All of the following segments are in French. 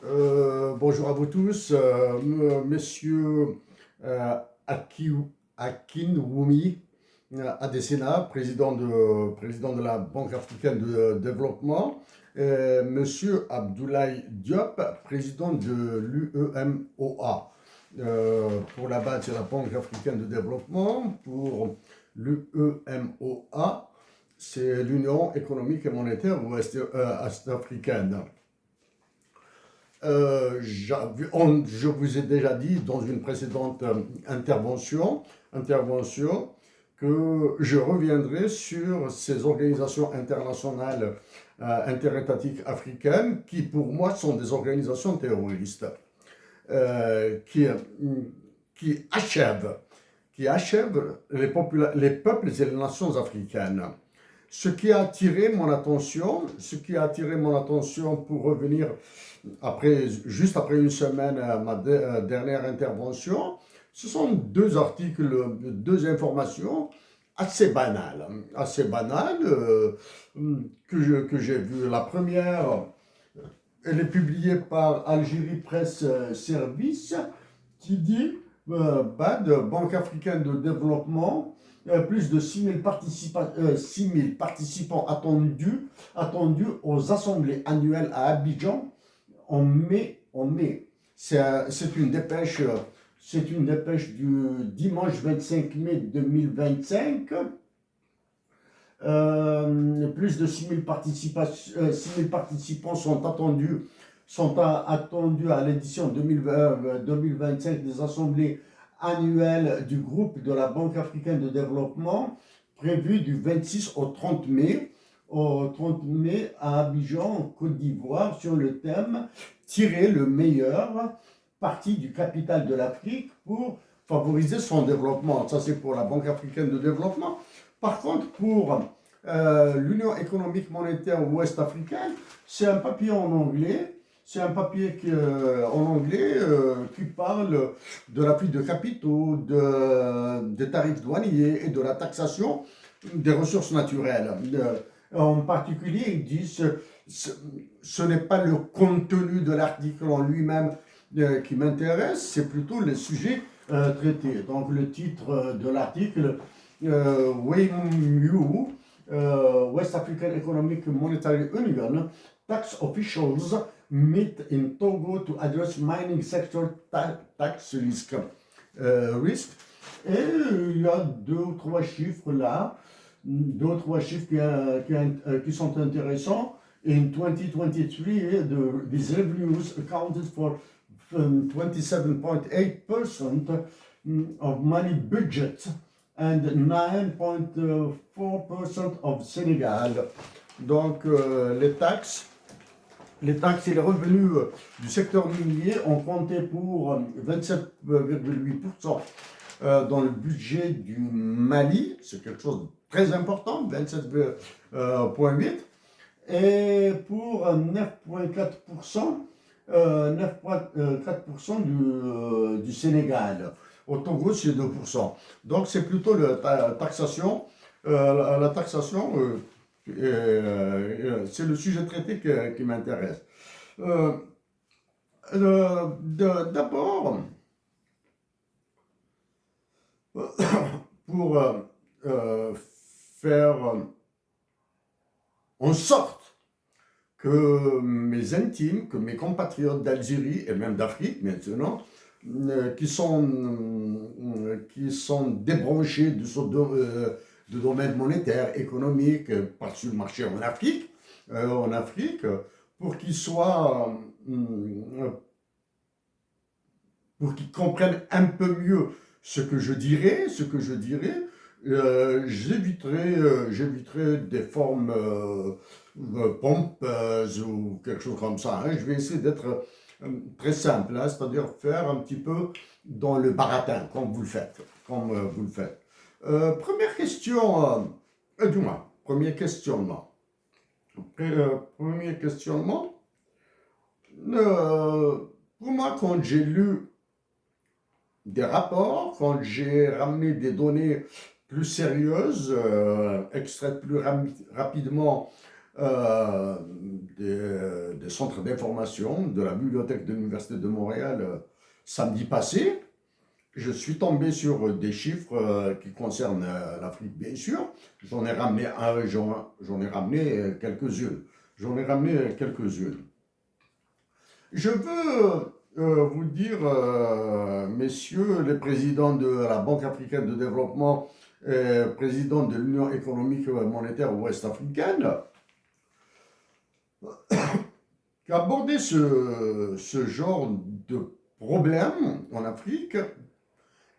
Bonjour à vous tous, Monsieur euh, Akinwumi Adesina, président de la Banque africaine de développement, Monsieur Abdoulaye Diop, président de l'UEMOA. Pour la BAD, c'est la Banque africaine de développement. Pour l'UEMOA, c'est l'Union économique et monétaire ouest-africaine. Je vous ai déjà dit dans une précédente intervention que je reviendrai sur ces organisations internationales interétatiques africaines qui, pour moi, sont des organisations terroristes euh, qui, qui achèvent, qui achèvent les peuples et les nations africaines. Ce qui a attiré mon attention pour revenir juste après une semaine à ma dernière intervention, ce sont deux articles, deux informations assez banales que j'ai vues. La première, elle est publiée par Algérie Presse Service, qui dit BAD, Banque africaine de développement, plus de 6 000 participants attendus aux assemblées annuelles à Abidjan en mai. C'est une dépêche. C'est une dépêche du dimanche 25 mai 2025. Plus de 6 000 participants sont attendus à l'édition 2025 des assemblées annuelles du groupe de la Banque africaine de développement, prévue du 26 au 30 mai à Abidjan, Côte d'Ivoire, sur le thème « Tirer le meilleur parti du capital de l'Afrique pour favoriser son développement ». Ça, c'est pour la Banque africaine de développement. Par contre, pour l'Union économique monétaire ouest-africaine, c'est un papier en anglais. C'est un papier en anglais qui parle de l'appui de capitaux, des tarifs douaniers et de la taxation des ressources naturelles. En particulier, ils disent ce n'est pas le contenu de l'article en lui-même qui m'intéresse, c'est plutôt les sujets traités. Donc le titre de l'article, WEMU, West African Economic Monetary Union, tax officials meet in Togo to address mining sector tax risk. Et il y a deux ou trois chiffres là, qui sont intéressants. In 2023, these revenues accounted for 27.8% of Mali budget and 9.4% of Sénégal. Donc les taxes et les revenus du secteur minier ont compté pour 27,8% dans le budget du Mali, c'est quelque chose de très important, 27,8%, et pour 9,4% du Sénégal. Au Togo, c'est 2%. Donc, c'est plutôt la taxation. La taxation, c'est le sujet traité qui m'intéresse. D'abord, pour faire en sorte que mes intimes, que mes compatriotes d'Algérie et même d'Afrique maintenant, qui sont débranchés de domaine monétaire, économique, par sur le marché en Afrique, pour qu'ils soient, pour qu'ils comprennent un peu mieux ce que je dirais, j'éviterai des formes pompeuses ou quelque chose comme ça. Hein. Je vais essayer d'être très simple, hein, c'est-à-dire faire un petit peu dans le baratin, comme vous le faites. Première question, premier questionnement. Premier questionnement. Pour moi, quand j'ai lu des rapports, quand j'ai ramené des données plus sérieuses, extraites plus rapidement euh, des centres d'information de la bibliothèque de l'Université de Montréal samedi passé. Je suis tombé sur des chiffres qui concernent l'Afrique, bien sûr. J'en ai ramené, j'en ai ramené quelques-unes. J'en ai ramené quelques-unes. Je veux vous dire, messieurs les présidents de la Banque africaine de développement, président de l'Union économique et monétaire ouest-africaine, qu'aborder ce genre de problème en Afrique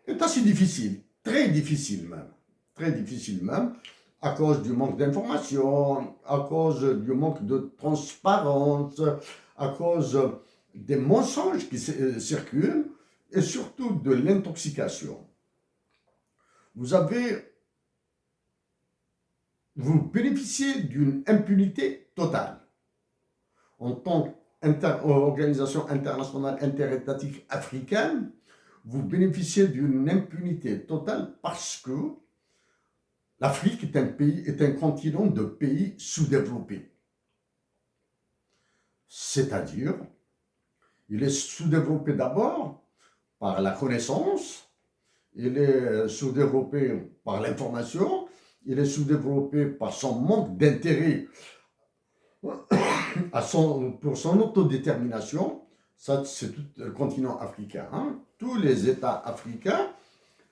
est assez difficile, très difficile même, à cause du manque d'information, à cause du manque de transparence, à cause des mensonges qui circulent et surtout de l'intoxication. Vous bénéficiez d'une impunité totale. En tant qu'organisation internationale interétatique africaine, vous bénéficiez d'une impunité totale parce que l'Afrique est un continent de pays sous-développés. C'est-à-dire, il est sous-développé d'abord par la connaissance, il est sous-développé par l'information, il est sous-développé par son manque d'intérêt pour son autodétermination. Ça, c'est tout le continent africain. Hein. Tous les États africains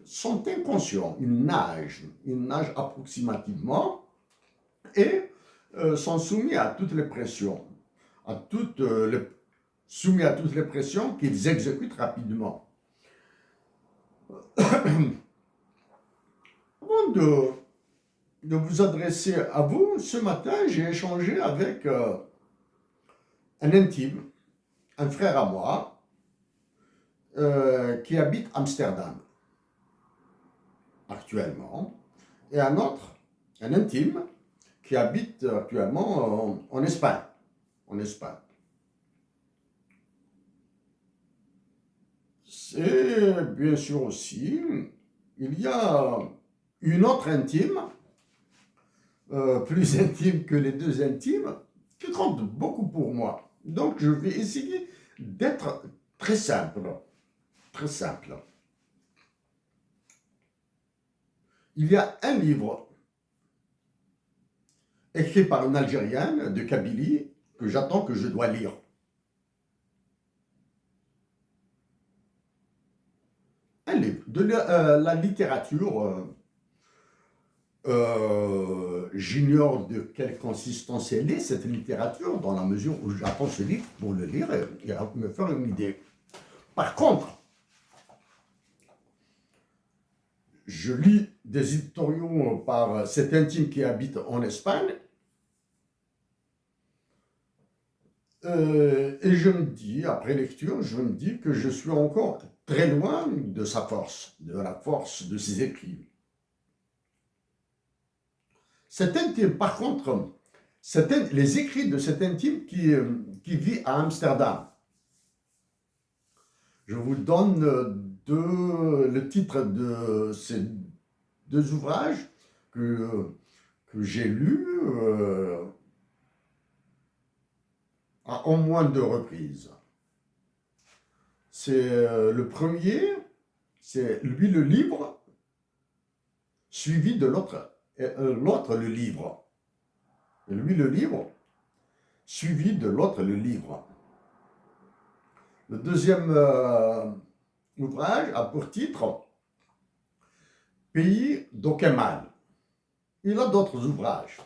sont inconscients, ils nagent approximativement et sont soumis à toutes les pressions, soumis à toutes les pressions qu'ils exécutent rapidement. Avant de vous adresser à vous, ce matin, j'ai échangé avec un intime, un frère à moi, qui habite Amsterdam actuellement, et un autre, un intime, qui habite actuellement en Espagne. Et bien sûr aussi, il y a une autre intime, plus intime que les deux intimes, qui compte beaucoup pour moi. Donc je vais essayer d'être très simple. Très simple. Il y a un livre écrit par une Algérienne de Kabylie que j'attends, que je dois lire. Un livre de la littérature. J'ignore de quelle consistance elle est, cette littérature, dans la mesure où j'attends ce livre pour le lire et me faire une idée. Par contre, je lis des éditoriaux par cet intime qui habite en Espagne, et je me dis, après lecture, je me dis que je suis encore très loin de sa force, de la force de ses écrits. Cet intime, par contre, les écrits de cet intime qui vit à Amsterdam. Je vous donne le titre de ces deux ouvrages que j'ai lus à au moins 2 reprises. C'est le premier, c'est lui le livre, suivi de l'autre le livre. Et lui le livre, suivi de l'autre le livre. Le deuxième ouvrage a pour titre Pays d'aucun mal. Il a d'autres ouvrages.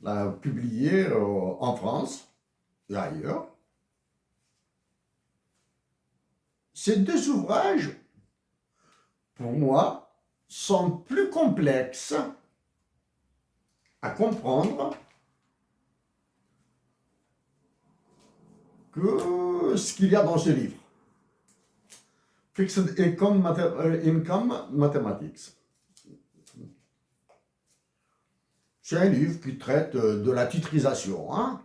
Il a publié en France et ailleurs. Ces deux ouvrages, pour moi, sont plus complexes à comprendre que ce qu'il y a dans ce livre. Fixed Income Mathematics. C'est un livre qui traite de la titrisation, hein?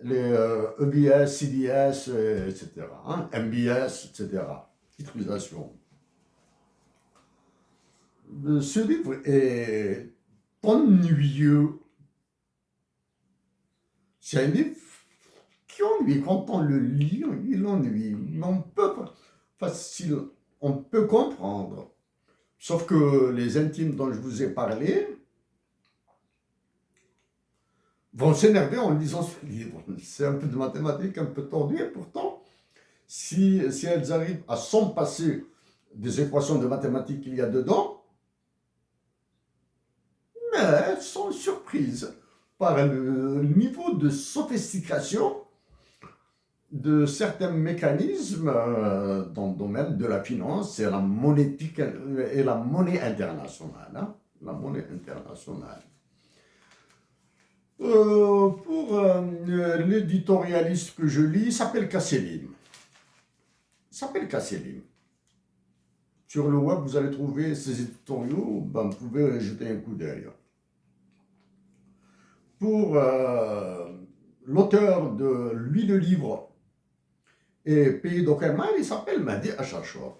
Les EBS, CDS, etc., hein? MBS, etc., titrisation. Ce livre est ennuyeux, C'est un livre qui ennuie. Quand on le lit, il ennuie. Mais on peut comprendre. Sauf que les intimes dont je vous ai parlé vont s'énerver en lisant ce livre. C'est un peu de mathématiques, un peu tordu, et pourtant, si elles arrivent à s'en passer des équations de mathématiques qu'il y a dedans, mais elles sont surprises par le niveau de sophistication de certains mécanismes dans le domaine de la finance et la monétique et la monnaie internationale. Hein, la monnaie internationale. Pour l'éditorialiste que je lis, il s'appelle Kasselim. Il s'appelle Kasselim. Sur le web, vous allez trouver ces éditoriaux, ben, vous pouvez jeter un coup d'œil. Pour l'auteur de Lui le livre et Pays d'aucun mal, il s'appelle Mahdi Achachor.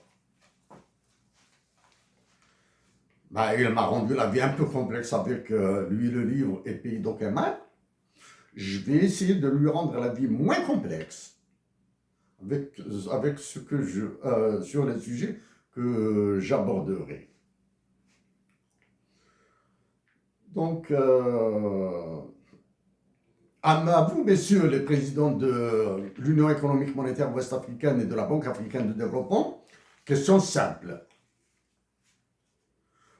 Ben, il m'a rendu la vie un peu complexe avec Lui le livre et Pays d'aucun mal. Je vais essayer de lui rendre la vie moins complexe avec ce que sur les sujets que j'aborderai. Donc, à vous, messieurs les présidents de l'Union économique monétaire ouest-africaine et de la Banque africaine de développement, question simple.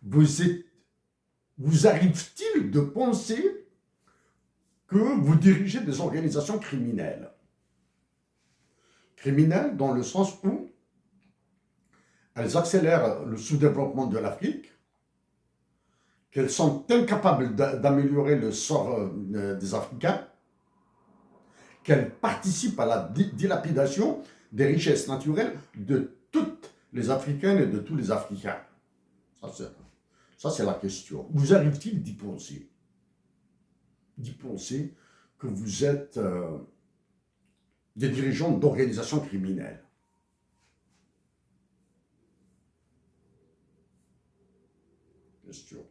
Vous arrive-t-il de penser que vous dirigez des organisations criminelles? Criminelles dans le sens où elles accélèrent le sous-développement de l'Afrique, qu'elles sont incapables d'améliorer le sort des Africains, qu'elles participent à la dilapidation des richesses naturelles de toutes les Africaines et de tous les Africains. Ça, c'est la question. Vous arrive-t-il d'y penser? D'y penser que vous êtes des dirigeants d'organisations criminelles? Question.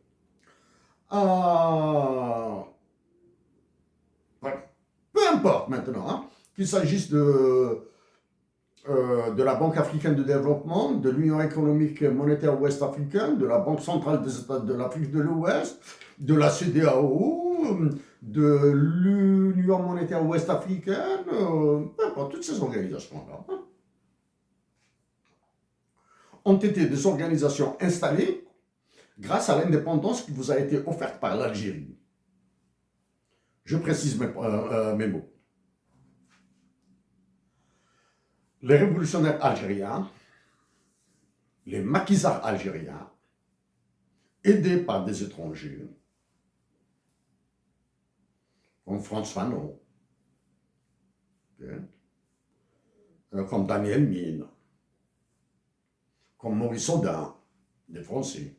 Peu importe maintenant, hein, qu'il s'agisse de la Banque africaine de développement, de l'Union économique et monétaire ouest-africaine, de la Banque centrale des États de l'Afrique de l'Ouest, de la CEDEAO, de l'Union monétaire ouest-africaine, peu importe, toutes ces organisations-là hein, ont été des organisations installées grâce à l'indépendance qui vous a été offerte par l'Algérie. Je précise mes mots. Les révolutionnaires algériens, les maquisards algériens, aidés par des étrangers, comme François Fanon, comme Daniel Mine, comme Maurice Audin, des Français,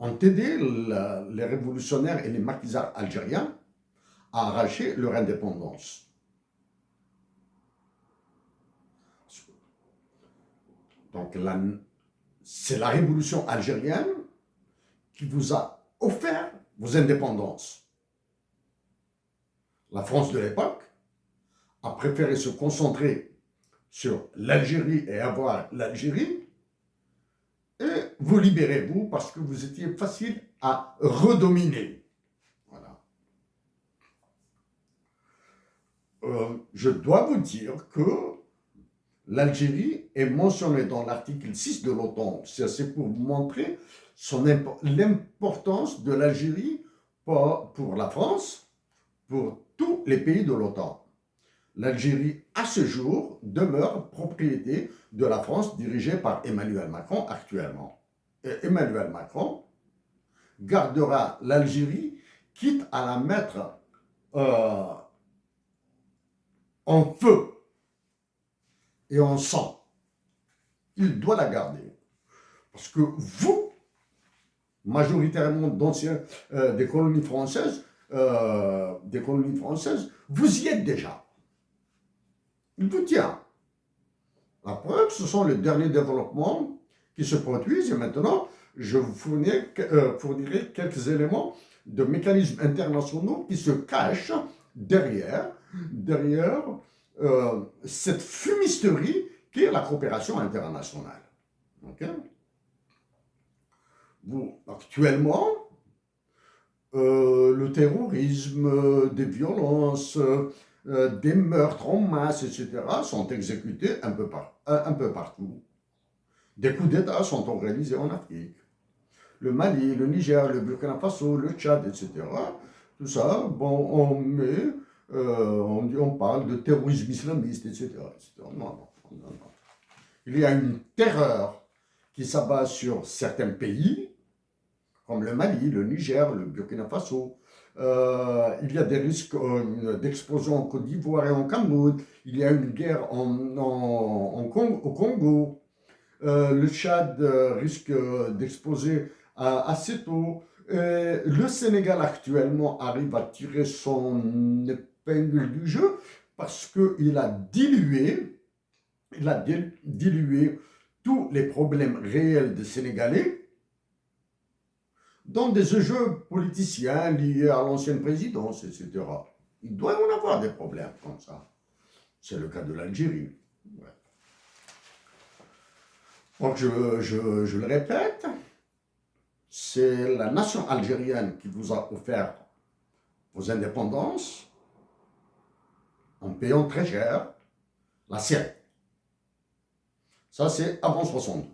ont aidé les révolutionnaires et les maquisards algériens à arracher leur indépendance. Donc, c'est la révolution algérienne qui vous a offert vos indépendances. La France de l'époque a préféré se concentrer sur l'Algérie et avoir l'Algérie, et vous libérez, vous, parce que vous étiez facile à redominer. Voilà. Je dois vous dire que l'Algérie est mentionnée dans l'article 6 de l'OTAN. C'est pour vous montrer l'importance de l'Algérie pour la France, pour tous les pays de l'OTAN. L'Algérie, à ce jour, demeure propriété de la France dirigée par Emmanuel Macron actuellement. Et Emmanuel Macron gardera l'Algérie, quitte à la mettre en feu et en sang. Il doit la garder. Parce que vous, majoritairement d'anciens des colonies françaises, vous y êtes déjà. Il vous tient. La preuve, ce sont les derniers développements qui se produisent et maintenant, je vous fournirai quelques éléments de mécanismes internationaux qui se cachent derrière cette fumisterie qui est la coopération internationale. Okay? Actuellement, le terrorisme, des violences, des meurtres en masse, etc., sont exécutés un peu partout. Des coups d'État sont organisés en Afrique. Le Mali, le Niger, le Burkina Faso, le Tchad, etc. Tout ça, bon, on parle de terrorisme islamiste, etc. Non, non, non, non. Il y a une terreur qui s'abat sur certains pays, comme le Mali, le Niger, le Burkina Faso. Il y a des risques d'explosion en Côte d'Ivoire et en Cameroun. Il y a une guerre au Congo. Le Tchad risque d'exploser assez tôt. Le Sénégal actuellement arrive à tirer son épingle du jeu parce qu'il a dilué tous les problèmes réels des Sénégalais dans des jeux politiciens liés à l'ancienne présidence, etc. Il doit y en avoir des problèmes comme ça. C'est le cas de l'Algérie. Ouais. Donc je le répète, c'est la nation algérienne qui vous a offert vos indépendances en payant très cher la sienne. Ça, c'est avant 62.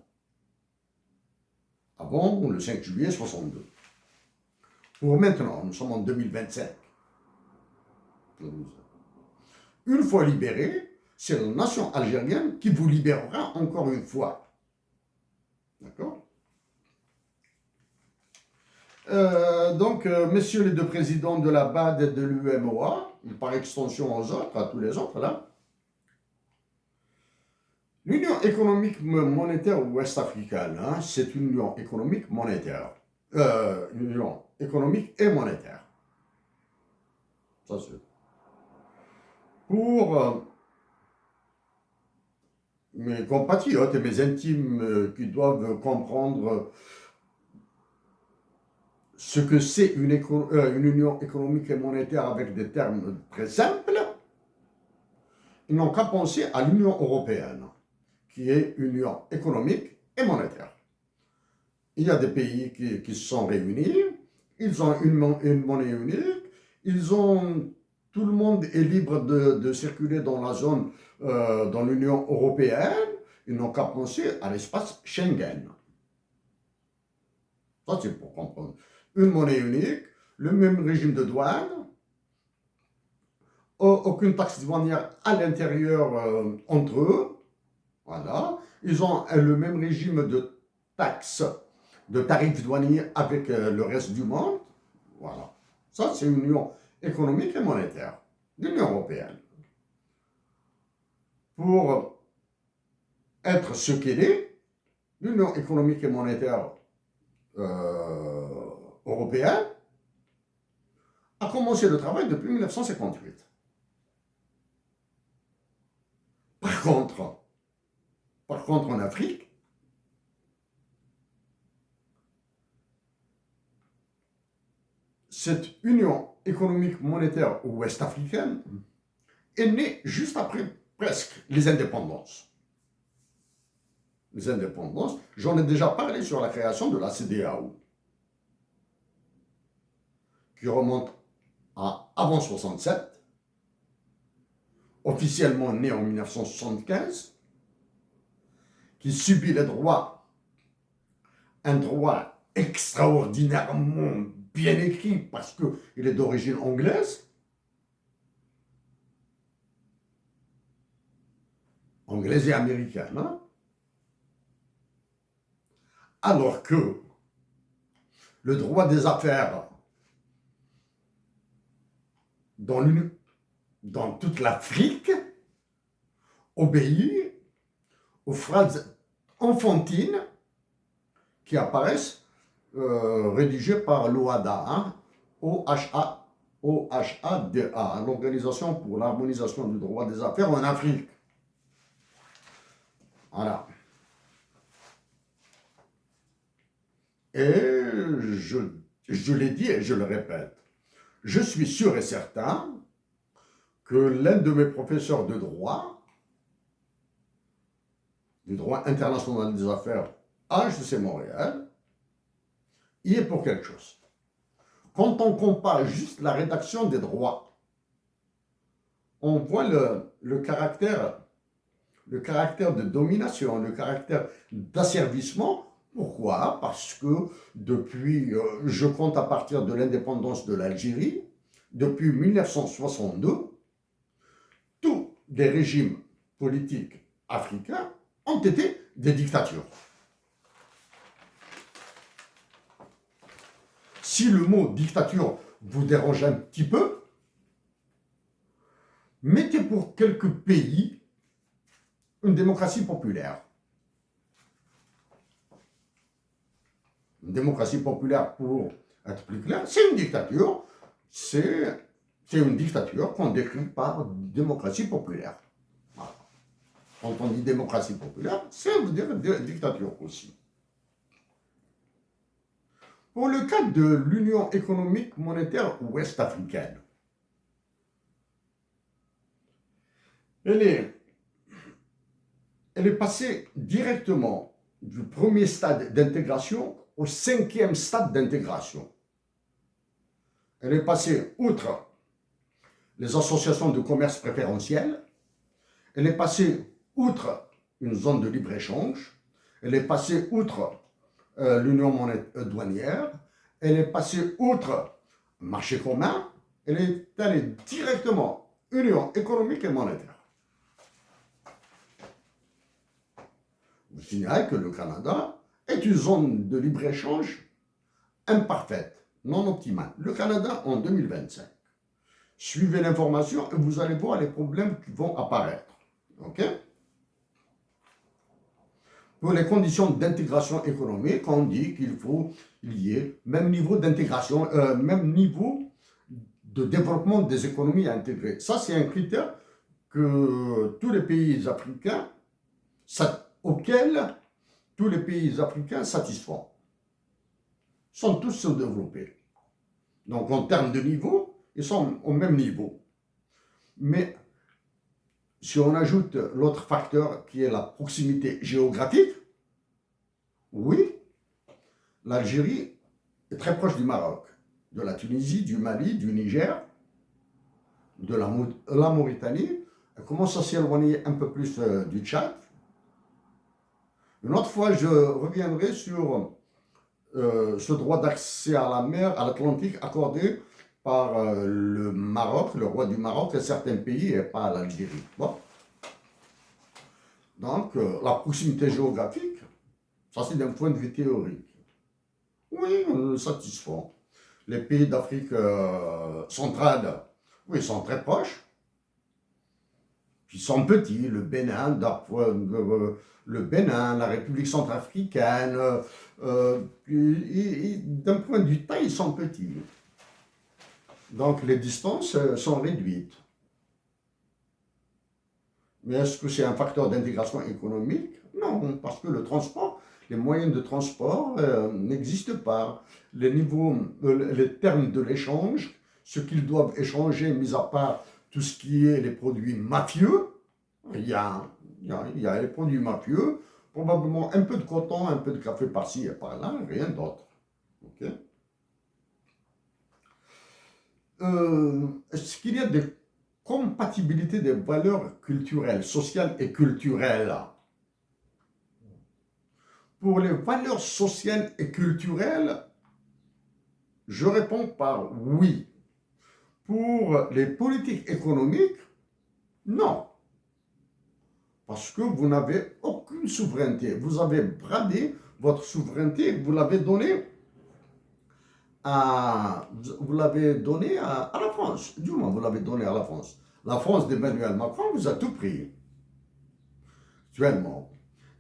Avant le 5 juillet 62. Pour maintenant, nous sommes en 2025. Une fois libérée, c'est la nation algérienne qui vous libérera encore une fois. D'accord? Donc, messieurs les deux présidents de la BAD et de l'UMOA, et par extension aux autres, à tous les autres, là, l'Union économique monétaire ouest-africaine, hein, c'est une union économique monétaire. Une union économique et monétaire. Ça, c'est. Pour mes compatriotes et mes intimes qui doivent comprendre ce que c'est une union économique et monétaire avec des termes très simples, ils n'ont qu'à penser à l'Union européenne, qui est une union économique et monétaire. Il y a des pays qui se sont réunis, ils ont une monnaie unique, tout le monde est libre de circuler dans la zone, dans l'Union européenne, ils n'ont qu'à penser à l'espace Schengen. Ça, c'est pour comprendre. Une monnaie unique, le même régime de douane, aucune taxe douanière à l'intérieur entre eux. Voilà. Ils ont le même régime de taxes, de tarifs douaniers avec le reste du monde. Voilà. Ça, c'est une union économique et monétaire de l'Union européenne. Pour être ce qu'elle est, l'Union économique et monétaire européenne a commencé le travail depuis 1958. Par contre, en Afrique, cette union économique monétaire ouest-africaine est née juste après presque les indépendances. Les indépendances, j'en ai déjà parlé sur la création de la CEDEAO, qui remonte à avant 67, officiellement née en 1975, qui subit les droits, un droit extraordinairement bien écrit parce qu'il est d'origine anglaise, anglaise et américaine, hein? Alors que le droit des affaires dans toute l'Afrique obéit aux phrases enfantines qui apparaissent rédigées par l'OHADA, hein, OHADA, l'Organisation pour l'harmonisation du droit des affaires en Afrique. Voilà. Et je Je l'ai dit et je le répète, je suis sûr et certain que l'un de mes professeurs de droit, du droit international des affaires à HEC Montréal, y est pour quelque chose. Quand on compare juste la rédaction des droits, on voit le caractère de domination, le caractère d'asservissement. Pourquoi? Parce que depuis, je compte à partir de l'indépendance de l'Algérie, depuis 1962, tous les régimes politiques africains ont été des dictatures. Si le mot dictature vous dérange un petit peu, mettez pour quelques pays une démocratie populaire. Une démocratie populaire, pour être plus clair, c'est une dictature. C'est une dictature qu'on décrit par démocratie populaire. Voilà. Quand on dit démocratie populaire, ça veut dire dictature aussi. Pour le cas de l'Union économique monétaire ouest-africaine, elle est passée directement du premier stade d'intégration au 5e stade d'intégration. Elle est passée outre les associations de commerce préférentielles, elle est passée outre une zone de libre-échange, elle est passée outre l'union douanière, elle est passée outre marché commun, elle est allée directement union économique et monétaire. Vous signalez que le Canada est une zone de libre-échange imparfaite, non optimale. Le Canada en 2025. Suivez l'information et vous allez voir les problèmes qui vont apparaître. OK? Pour les conditions d'intégration économique, on dit qu'il faut y ait même niveau d'intégration, même niveau de développement des économies intégrées. Ça, c'est un critère que tous les pays africains, auquel tous les pays africains satisfont. Sont tous sous-développés. Donc, en termes de niveau, ils sont au même niveau. Mais si on ajoute l'autre facteur qui est la proximité géographique, oui, l'Algérie est très proche du Maroc, de la Tunisie, du Mali, du Niger, de la Mauritanie. Elle commence à s'éloigner un peu plus du Tchad. Une autre fois, je reviendrai sur ce droit d'accès à la mer, à l'Atlantique, accordé par le Maroc, le roi du Maroc et certains pays, et pas l'Algérie. Bon. Donc, la proximité géographique, ça c'est d'un point de vue théorique. Oui, on le satisfait. Les pays d'Afrique centrale, oui, sont très proches. Puis ils sont petits, le Bénin, la République centrafricaine, d'un point de vue taille, ils sont petits. Donc les distances sont réduites. Mais est-ce que c'est un facteur d'intégration économique? Non, parce que le transport, les moyens de transport n'existent pas. Les termes de l'échange, ce qu'ils doivent échanger, mis à part tout ce qui est les produits mafieux, il y a les produits mafieux, probablement un peu de coton, un peu de café par-ci et par-là, rien d'autre. Okay? Est-ce qu'il y a des compatibilités des valeurs culturelles, sociales et culturelles? Pour les valeurs sociales et culturelles, je réponds par oui. Pour les politiques économiques, non. Parce que vous n'avez aucune souveraineté. Vous avez bradé votre souveraineté, vous l'avez donnée à la France. Du moins, vous l'avez donnée à la France. La France d'Emmanuel Macron vous a tout pris. Actuellement.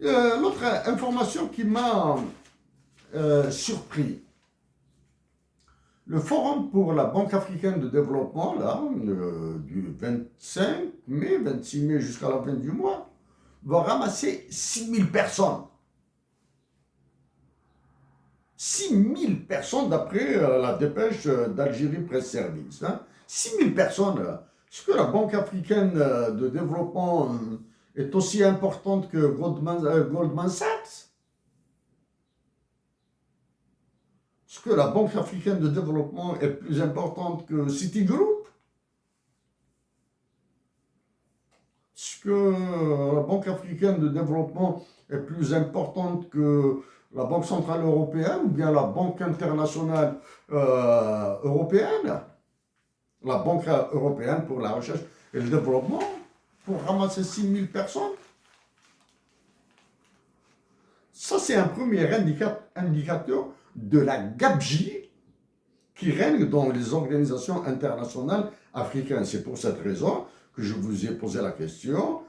L'autre information qui m'a surpris, le forum pour la Banque africaine de développement, là, du 25 mai, 26 mai jusqu'à la fin du mois, va ramasser 6000 personnes. 6 000 personnes d'après la dépêche d'Algérie Presse Service. Hein. 6 000 personnes. Est-ce que la Banque africaine de développement est aussi importante que Goldman Sachs? Est-ce que la Banque africaine de développement est plus importante que Citigroup? Est-ce que la Banque africaine de développement est plus importante que la Banque centrale européenne ou bien la Banque internationale européenne? La Banque européenne pour la recherche et le développement, pour ramasser 6 000 personnes? Ça, c'est un premier indicateur de la gabegie qui règne dans les organisations internationales africaines. C'est pour cette raison que je vous ai posé la question.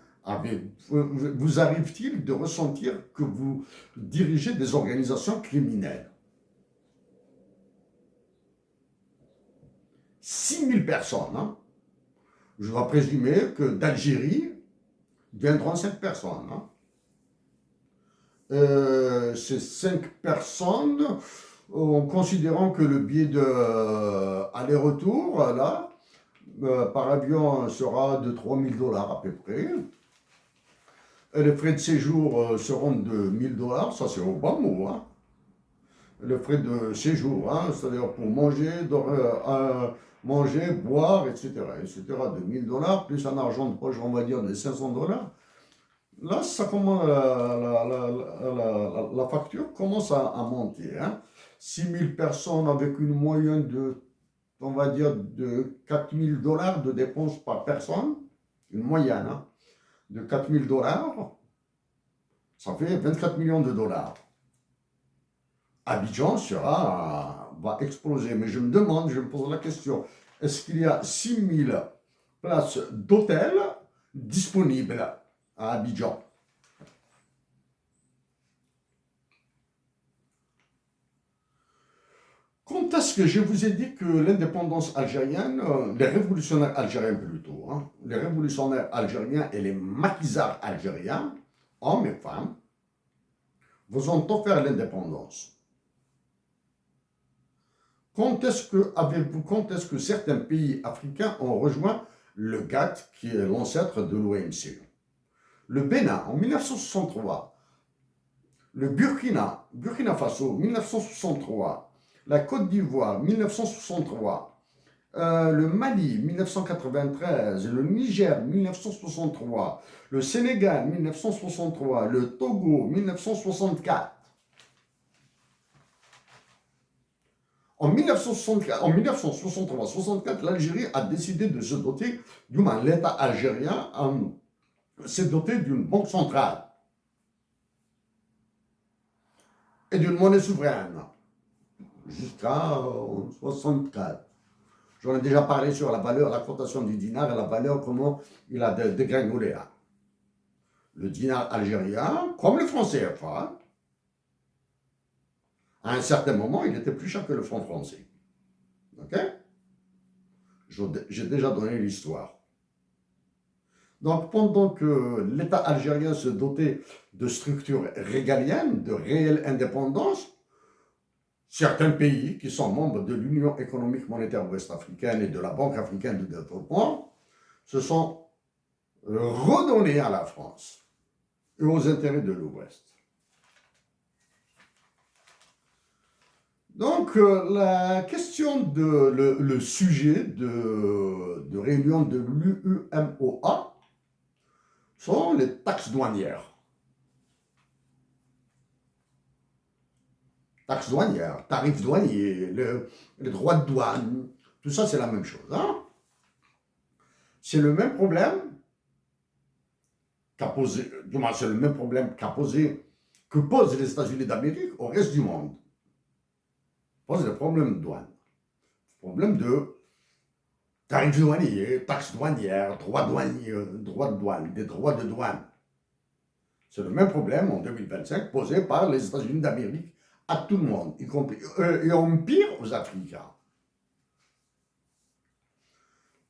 Vous arrive-t-il de ressentir que vous dirigez des organisations criminelles? 6 000 personnes. Hein? Je dois présumer que d'Algérie viendront 5 personnes. Hein? Ces 5 personnes, en considérant que le billet d'aller-retour, là, par avion sera de 3 000 $ à peu près. Et les frais de séjour seront de 1 000 $, ça c'est au bas mot. Hein. Les frais de séjour, hein, c'est-à-dire pour manger, boire, etc., de 1 000 $, plus un argent de poche, on va dire, de 500 $. Là, ça commence, la facture commence à monter. Hein. 6 000 personnes avec une moyenne de, on va dire, de 4 000 $ de dépenses par personne, une moyenne hein, de 4 000 $, ça fait 24 millions de dollars. Abidjan va exploser. Mais je me pose la question, est-ce qu'il y a 6 000 places d'hôtel disponibles à Abidjan? Quand est-ce que je vous ai dit que l'indépendance algérienne, les révolutionnaires algériens plutôt, hein, les révolutionnaires algériens et les maquisards algériens, hommes et femmes, vous ont offert l'indépendance? Quand est-ce que certains pays africains ont rejoint le GATT, qui est l'ancêtre de l'OMC? Le Bénin en 1963, le Burkina Faso 1963, la Côte d'Ivoire 1963, le Mali 1993, le Niger 1963, le Sénégal 1963, le Togo 1964. En 1963-64, l'Algérie a décidé de se doter, du moins l'État algérien s'est doté d'une banque centrale et d'une monnaie souveraine jusqu'à 64. J'en ai déjà parlé sur la valeur, la cotation du dinar et la valeur, comment il a dégringolé là. Le dinar algérien, comme le franc CFA, à un certain moment, il était plus cher que le franc français. Ok? J'ai déjà donné l'histoire. Donc, pendant que l'État algérien se dotait de structures régaliennes, de réelle indépendance, certains pays qui sont membres de l'Union économique monétaire ouest-africaine et de la Banque africaine de développement se sont redonnés à la France et aux intérêts de l'Ouest. Donc, la question le sujet de réunion de l'UEMOA sont les taxes douanières. Taxes douanières, tarifs douaniers, les droits de douane, tout ça c'est la même chose. Hein? C'est le même problème que posent les États-Unis d'Amérique au reste du monde. Pose le problème de douane, problème de tarifs douaniers, taxes douanières, droits douaniers, droits de douane, des droits de douane. C'est le même problème en 2025 posé par les États-Unis d'Amérique à tout le monde, y compris et en pire aux Africains.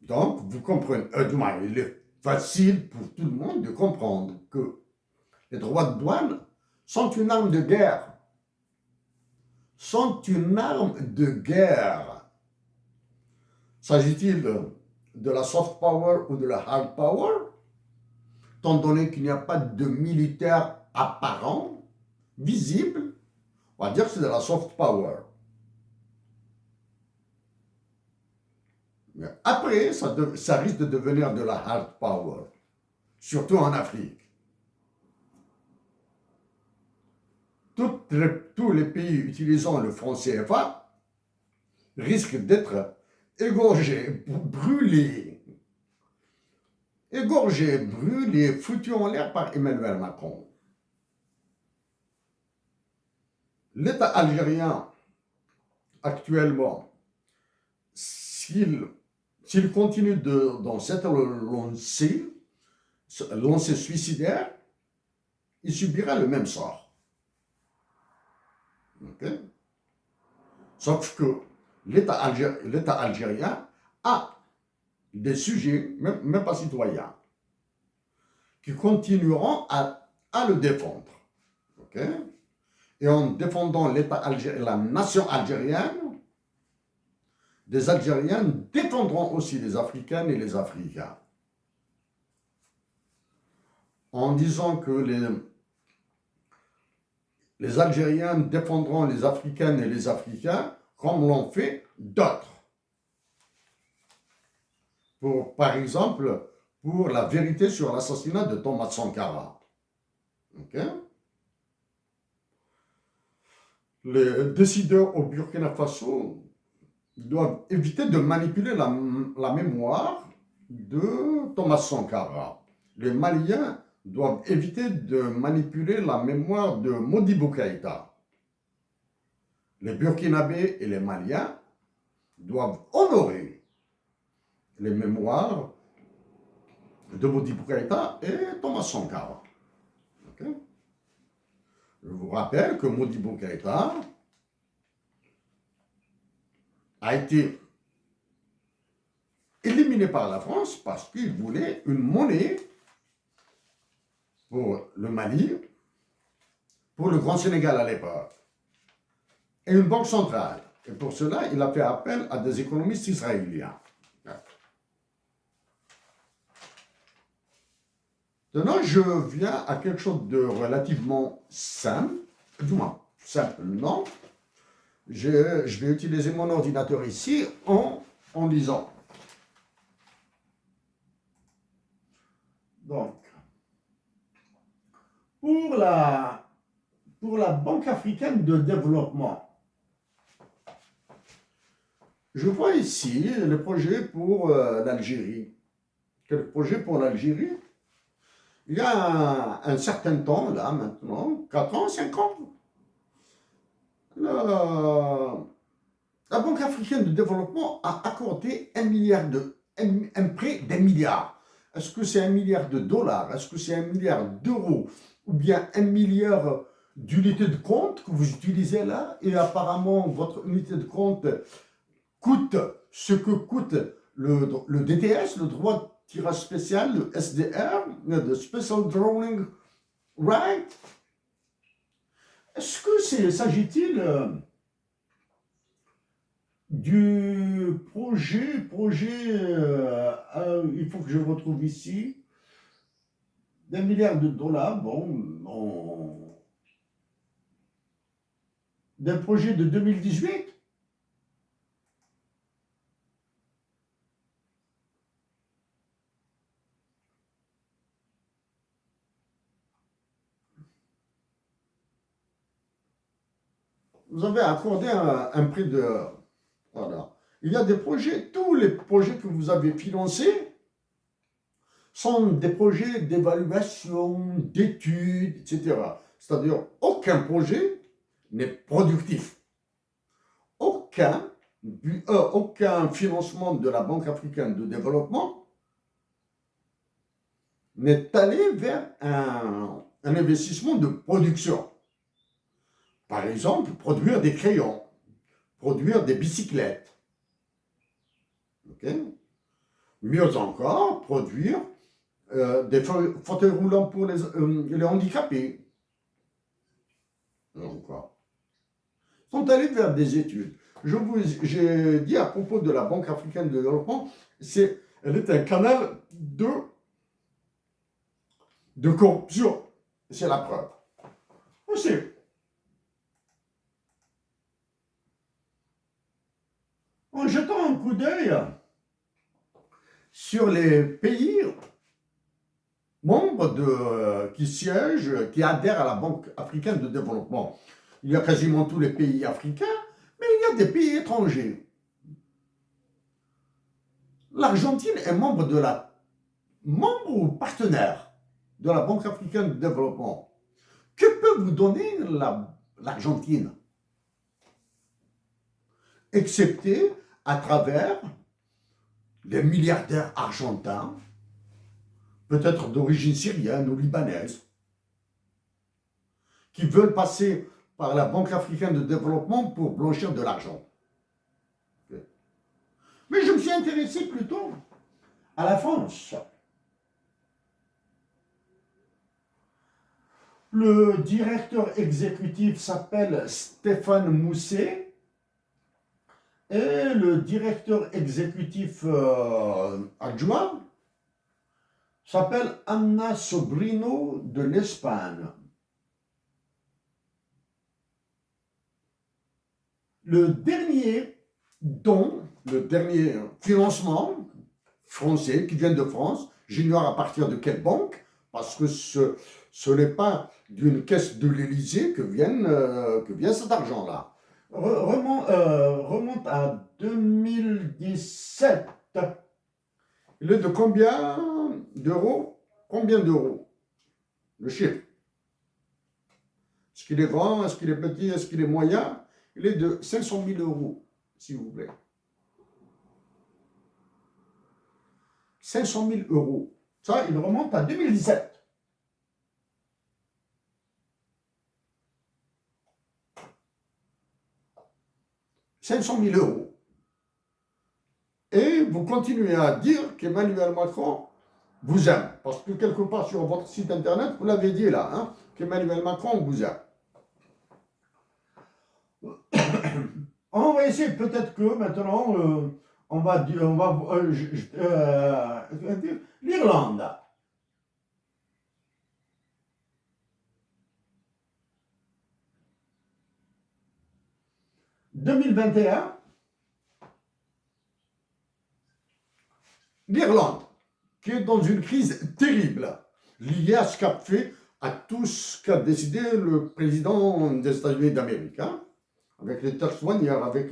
Donc, vous comprenez, il est facile pour tout le monde de comprendre que les droits de douane sont une arme de guerre. sont une arme de guerre. S'agit-il de la soft power ou de la hard power? Étant donné qu'il n'y a pas de militaires apparents, visibles, on va dire que c'est de la soft power. Mais après, ça risque de devenir de la hard power, surtout en Afrique. Tous les pays utilisant le franc CFA risquent d'être égorgés, brûlés, foutus en l'air par Emmanuel Macron. L'État algérien, actuellement, s'il continue dans cette lancée suicidaire, il subira le même sort. Okay? Sauf que l'État algérien a des sujets, même pas citoyens, qui continueront à le défendre. Okay? Et en défendant la nation algérienne, des Algériens défendront aussi les Africaines et les Africains. En disant que les Algériens défendront les Africaines et les Africains comme l'ont fait d'autres. Par exemple, pour la vérité sur l'assassinat de Thomas Sankara. Okay? Les décideurs au Burkina Faso doivent éviter de manipuler la mémoire de Thomas Sankara. Les Maliens doivent éviter de manipuler la mémoire de Modibo Keïta. Les Burkinabés et les Maliens doivent honorer les mémoires de Modibo Keïta et Thomas Sankara. Okay? Je vous rappelle que Modibo Keïta a été éliminé par la France parce qu'il voulait une monnaie pour le Mali, pour le Grand Sénégal à l'époque, et une banque centrale. Et pour cela, il a fait appel à des économistes israéliens. Maintenant, je viens à quelque chose de relativement simple, du moins simple, non. Je vais utiliser mon ordinateur ici en lisant. Donc, pour la Banque africaine de développement, je vois ici le projet pour l'Algérie. Quel projet pour l'Algérie? Il y a un certain temps, là maintenant, 4 ans, 5 ans, la Banque africaine de développement a accordé un prêt d'1 milliard. Est-ce que c'est 1 milliard de dollars? Est-ce que c'est 1 milliard d'euros? Ou bien 1 milliard d'unités de compte que vous utilisez là? Et apparemment, votre unité de compte coûte ce que coûte le DTS, le droit de tirage spécial, le SDR, le Special Drawing Right. Est-ce que s'agit-il du projet, il faut que je retrouve ici, d'1 milliard de dollars, d'un projet de 2018? Vous avez accordé un prix de... Voilà. Il y a des projets, tous les projets que vous avez financés sont des projets d'évaluation, d'études, etc. C'est-à-dire, aucun projet n'est productif. Aucun financement de la Banque africaine de développement n'est allé vers un investissement de production. Par exemple, produire des crayons, produire des bicyclettes. Okay? Mieux encore, produire des fauteuils roulants pour les handicapés. Donc, sont allés faire des études. J'ai dit à propos de la Banque africaine de développement, elle est un canal de corruption. C'est la preuve. Aussi, en jetant un coup d'œil sur les pays membres qui siègent, qui adhèrent à la Banque africaine de développement, il y a quasiment tous les pays africains, mais il y a des pays étrangers. L'Argentine est membre ou partenaire de la Banque africaine de développement. Que peut vous donner l'Argentine? Excepté à travers les milliardaires argentins, peut-être d'origine syrienne ou libanaise, qui veulent passer par la Banque africaine de développement pour blanchir de l'argent. Mais je me suis intéressé plutôt à la France. Le directeur exécutif s'appelle Stéphane Mousset et le directeur exécutif adjoint s'appelle Anna Sobrino de l'Espagne. Le dernier financement français qui vient de France, j'ignore à partir de quelle banque, parce que ce n'est pas d'une caisse de l'Élysée que vient cet argent-là. Remonte à 2017. Il est de combien d'euros? Combien d'euros? Le chiffre. Est-ce qu'il est grand? Est-ce qu'il est petit? Est-ce qu'il est moyen? Il est de 500 000 euros, s'il vous plaît. 500 000 euros. Ça, il remonte à 2017. « 500 000 euros. Et vous continuez à dire qu'Emmanuel Macron vous aime. Parce que quelque part sur votre site internet, vous l'avez dit là, hein, qu'Emmanuel Macron vous aime. On va essayer peut-être que maintenant, on va dire l'Irlande. « 2021, l'Irlande, qui est dans une crise terrible, liée à ce qu'a fait, à tout ce qu'a décidé le président des États-Unis d'Amérique, hein, avec les taxes douanières, avec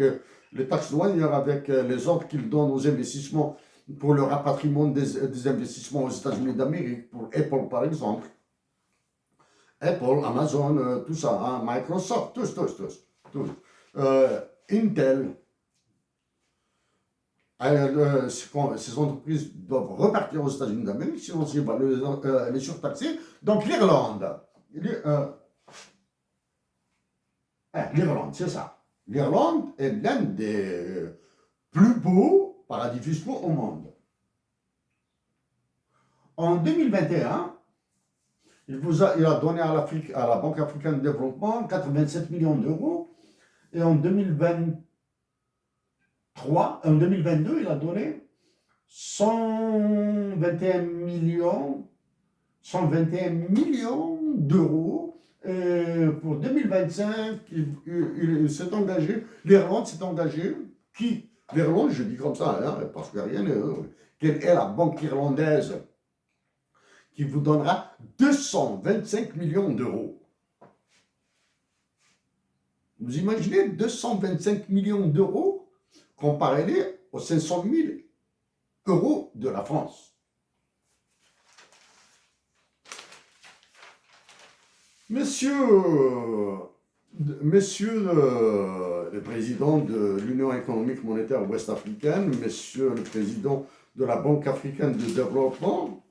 les ordres qu'il donne aux investissements pour le rapatriement des investissements aux États-Unis d'Amérique, pour Apple par exemple. Apple, Amazon, tout ça, hein, Microsoft, tous. Intel, ces entreprises doivent repartir aux États-Unis d'Amérique, sinon c'est va les surtaxer. Donc l'Irlande, l'Irlande, c'est ça. L'Irlande est l'un des plus beaux paradis fiscaux au monde. En 2021, il a donné à la Banque africaine de développement 87 millions d'euros. Et en 2022, il a donné 121 millions d'euros. Et pour 2025, il s'est engagé, l'Irlande s'est engagée. L'Irlande, je dis comme ça, hein, parce que rien n'est. Quelle est la banque irlandaise qui vous donnera 225 millions d'euros? Vous imaginez 225 millions d'euros comparés aux 500 000 euros de la France. Messieurs le président de l'Union économique monétaire ouest-africaine, messieurs le président de la Banque africaine de développement,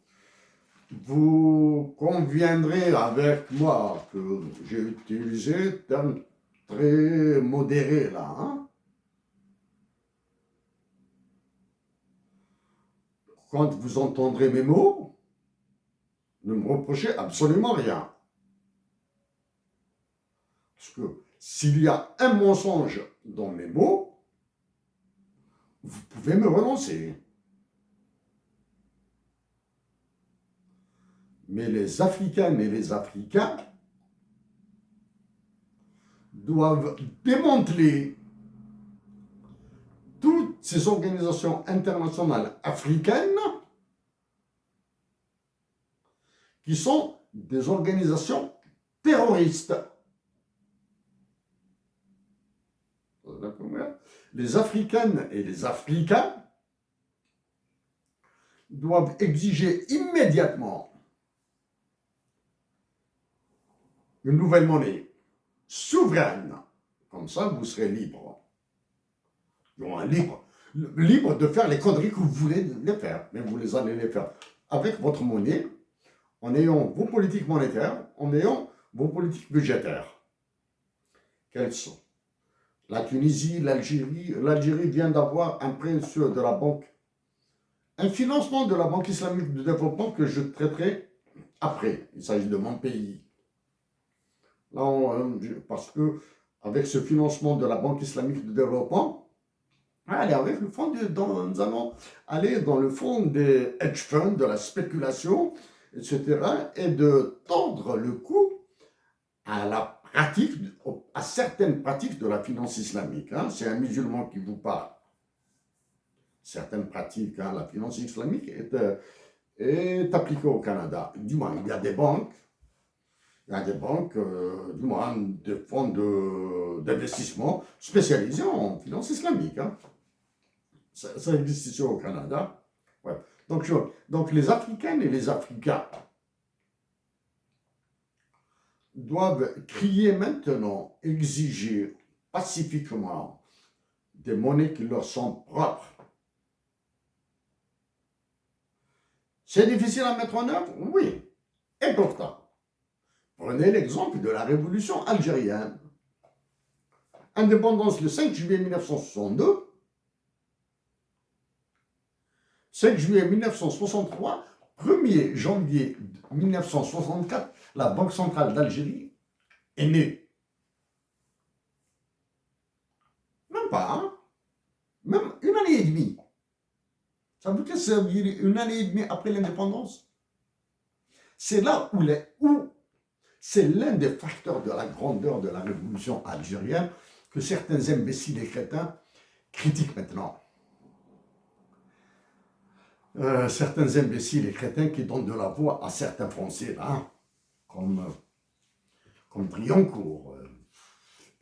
vous conviendrez avec moi que j'ai utilisé termes très modéré là, hein? Quand vous entendrez mes mots, ne me reprochez absolument rien. Parce que s'il y a un mensonge dans mes mots, vous pouvez me renoncer. Mais les Africaines et les Africains doivent démanteler toutes ces organisations internationales africaines qui sont des organisations terroristes. Les Africaines et les Africains doivent exiger immédiatement une nouvelle monnaie souveraine. Comme ça, vous serez libre. Libre de faire les conneries que vous voulez les faire. Mais vous les allez les faire avec votre monnaie, en ayant vos politiques monétaires, en ayant vos politiques budgétaires. Quelles sont? La Tunisie, l'Algérie vient d'avoir un prêt de la banque, un financement de la Banque islamique de développement que je traiterai après. Il s'agit de mon pays. Là, parce que avec ce financement de la Banque islamique de développement, allez, avec le fonds nous allons aller dans le fond des hedge funds, de la spéculation, etc., et de tordre le cou à la pratique, à certaines pratiques de la finance islamique. Hein. C'est un musulman qui vous parle. Certaines pratiques, hein, la finance islamique est appliquée au Canada. Du moins, il y a des banques, du moins des fonds d'investissement spécialisés en finance islamique. Hein. Ça existe ici au Canada. Ouais. Donc les Africaines et les Africains doivent crier maintenant, exiger pacifiquement des monnaies qui leur sont propres. C'est difficile à mettre en œuvre? Oui. Et pourtant, prenez l'exemple de la révolution algérienne. Indépendance le 5 juillet 1962, 5 juillet 1963, 1er janvier 1964, la Banque centrale d'Algérie est née. Même pas, hein? Même une année et demie. Ça veut dire que c'est une année et demie après l'indépendance. C'est là où c'est l'un des facteurs de la grandeur de la révolution algérienne que certains imbéciles et crétins critiquent maintenant. Certains imbéciles et crétins qui donnent de la voix à certains Français, là, comme Briancourt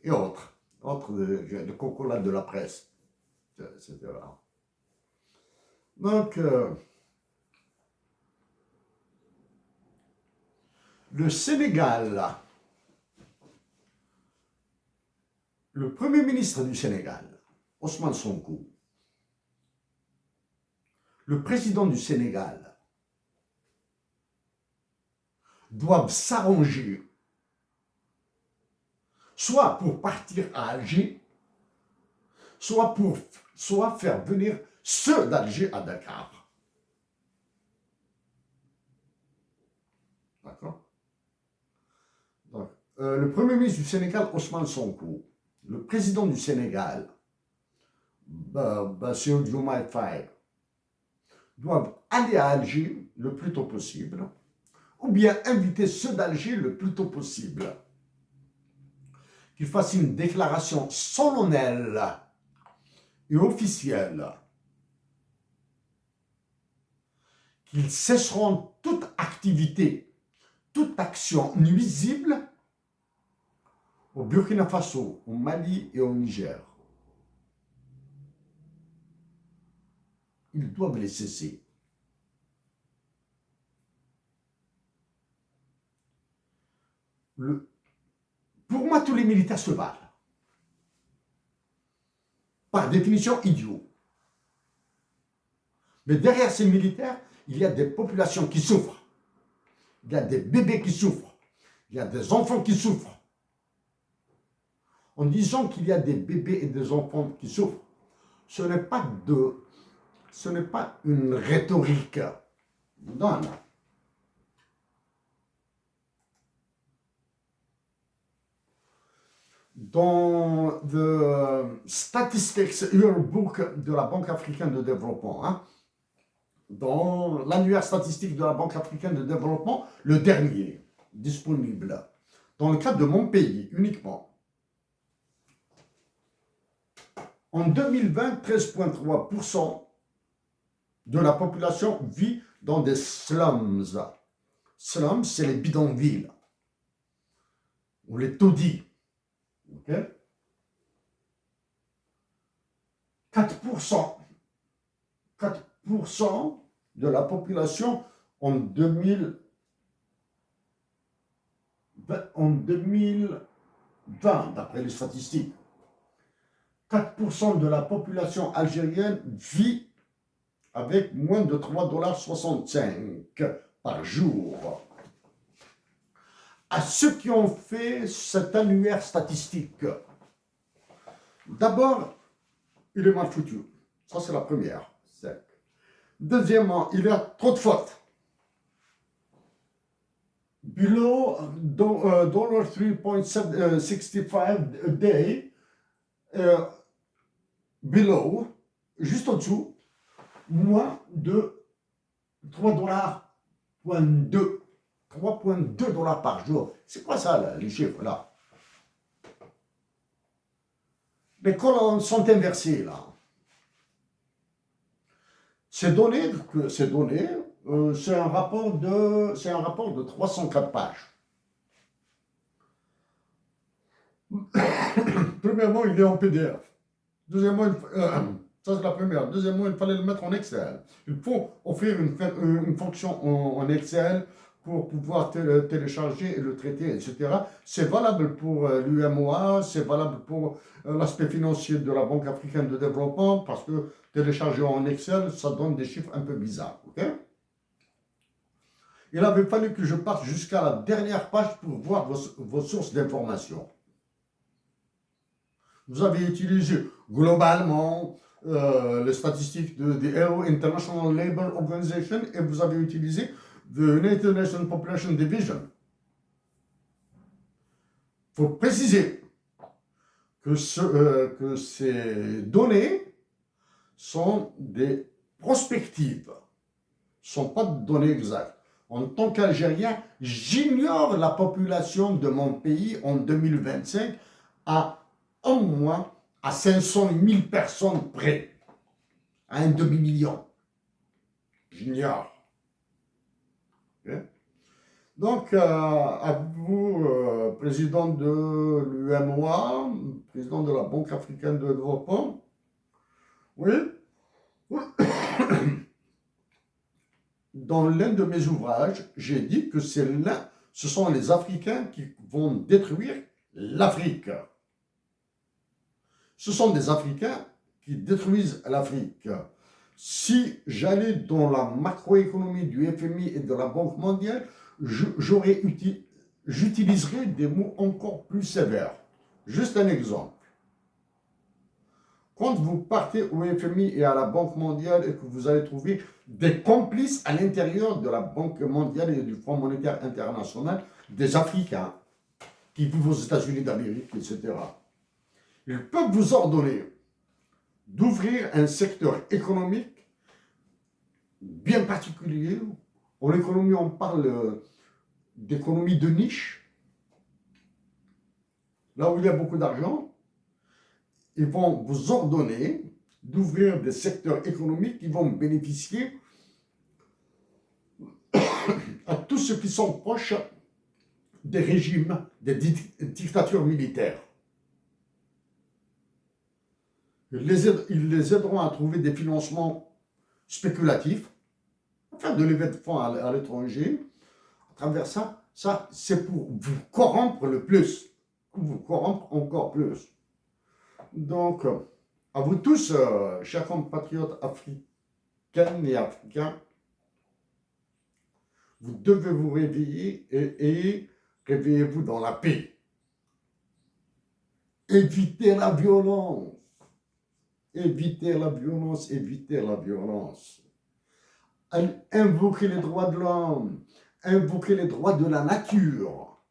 et autres de cocolas de la presse, etc. Donc, le Sénégal, le Premier ministre du Sénégal, Ousmane Sonko, le président du Sénégal, doivent s'arranger soit pour partir à Alger, soit faire venir ceux d'Alger à Dakar. D'accord? Donc, le Premier ministre du Sénégal, Ousmane Sonko, le président du Sénégal, Bassirou Diomaye Faye, doivent aller à Alger le plus tôt possible, ou bien inviter ceux d'Alger le plus tôt possible, qu'ils fassent une déclaration solennelle et officielle qu'ils cesseront toute activité, toute action nuisible au Burkina Faso, au Mali et au Niger. Ils doivent les cesser. Pour moi, tous les militaires se valent. Par définition, idiots. Mais derrière ces militaires, il y a des populations qui souffrent. Il y a des bébés qui souffrent. Il y a des enfants qui souffrent. En disant qu'il y a des bébés et des enfants qui souffrent, ce n'est pas une rhétorique. Non, non. dans the Statistics Yearbook de la Banque africaine de développement, hein, dans l'annuaire statistique de la Banque africaine de développement, le dernier disponible, dans le cadre de mon pays uniquement. En 2020, 13,3% de la population vit dans des slums. Slums, c'est les bidonvilles, ou les taudis. Okay? 4% de la population en 2020, d'après les statistiques. 4% de la population algérienne vit avec moins de 3,65 $ par jour. À ceux qui ont fait cet annuaire statistique, d'abord, il est mal foutu. Ça, c'est la première. Deuxièmement, il y a trop de fautes. Below $3.65 a day, below, juste en dessous, moins de 3,2 $, par jour. C'est quoi ça, là, les chiffres, là? Les colonnes sont inversées, là. Ces données, c'est un rapport de 304 pages. Premièrement, il est en PDF. Deuxièmement, ça c'est la première. Deuxièmement, il fallait le mettre en Excel. Il faut offrir une fonction en Excel pour pouvoir télécharger et le traiter, etc. C'est valable pour l'UMOA, c'est valable pour l'aspect financier de la Banque africaine de développement, parce que télécharger en Excel, ça donne des chiffres un peu bizarres. Okay? Il avait fallu que je parte jusqu'à la dernière page pour voir vos sources d'information. Vous avez utilisé globalement les statistiques de the International Labour Organization et vous avez utilisé the United Nations Population Division. Il faut préciser que ces données sont des prospectives, ne sont pas de données exactes. En tant qu'Algérien, j'ignore la population de mon pays en 2025 à au moins à 500 000 personnes près, à un demi-million. J'ignore. Okay? Donc, à vous, président de l'UMOA, président de la Banque africaine de développement, oui, dans l'un de mes ouvrages, j'ai dit que ce sont les Africains qui vont détruire l'Afrique. Ce sont des Africains qui détruisent l'Afrique. Si j'allais dans la macroéconomie du FMI et de la Banque mondiale, j'utiliserais des mots encore plus sévères. Juste un exemple. Quand vous partez au FMI et à la Banque mondiale et que vous allez trouver des complices à l'intérieur de la Banque mondiale et du Fonds monétaire international, des Africains qui vivent aux États-Unis d'Amérique, etc., ils peuvent vous ordonner d'ouvrir un secteur économique bien particulier. En économie, on parle d'économie de niche. Là où il y a beaucoup d'argent, ils vont vous ordonner d'ouvrir des secteurs économiques qui vont bénéficier à tous ceux qui sont proches des régimes, des dictatures militaires. Ils les aideront à trouver des financements spéculatifs, afin de lever de fonds à l'étranger. À travers ça, c'est pour vous corrompre le plus, vous corrompre encore plus. Donc, à vous tous, chers compatriotes africaines et africains, vous devez vous réveiller et réveillez-vous dans la paix. Évitez la violence. Évitez la violence, évitez la violence. Invoquez les droits de l'homme, invoquez les droits de la nature,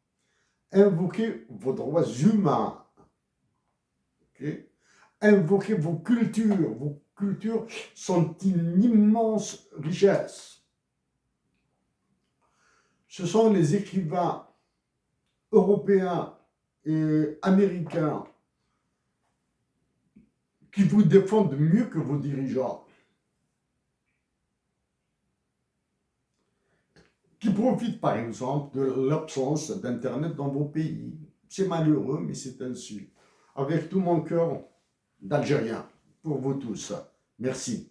invoquez vos droits humains, ok? Invoquez vos cultures. Vos cultures sont une immense richesse. Ce sont les écrivains européens et américains qui vous défendent mieux que vos dirigeants, qui profitent par exemple de l'absence d'Internet dans vos pays. C'est malheureux, mais c'est ainsi. Avec tout mon cœur d'Algérien, pour vous tous. Merci.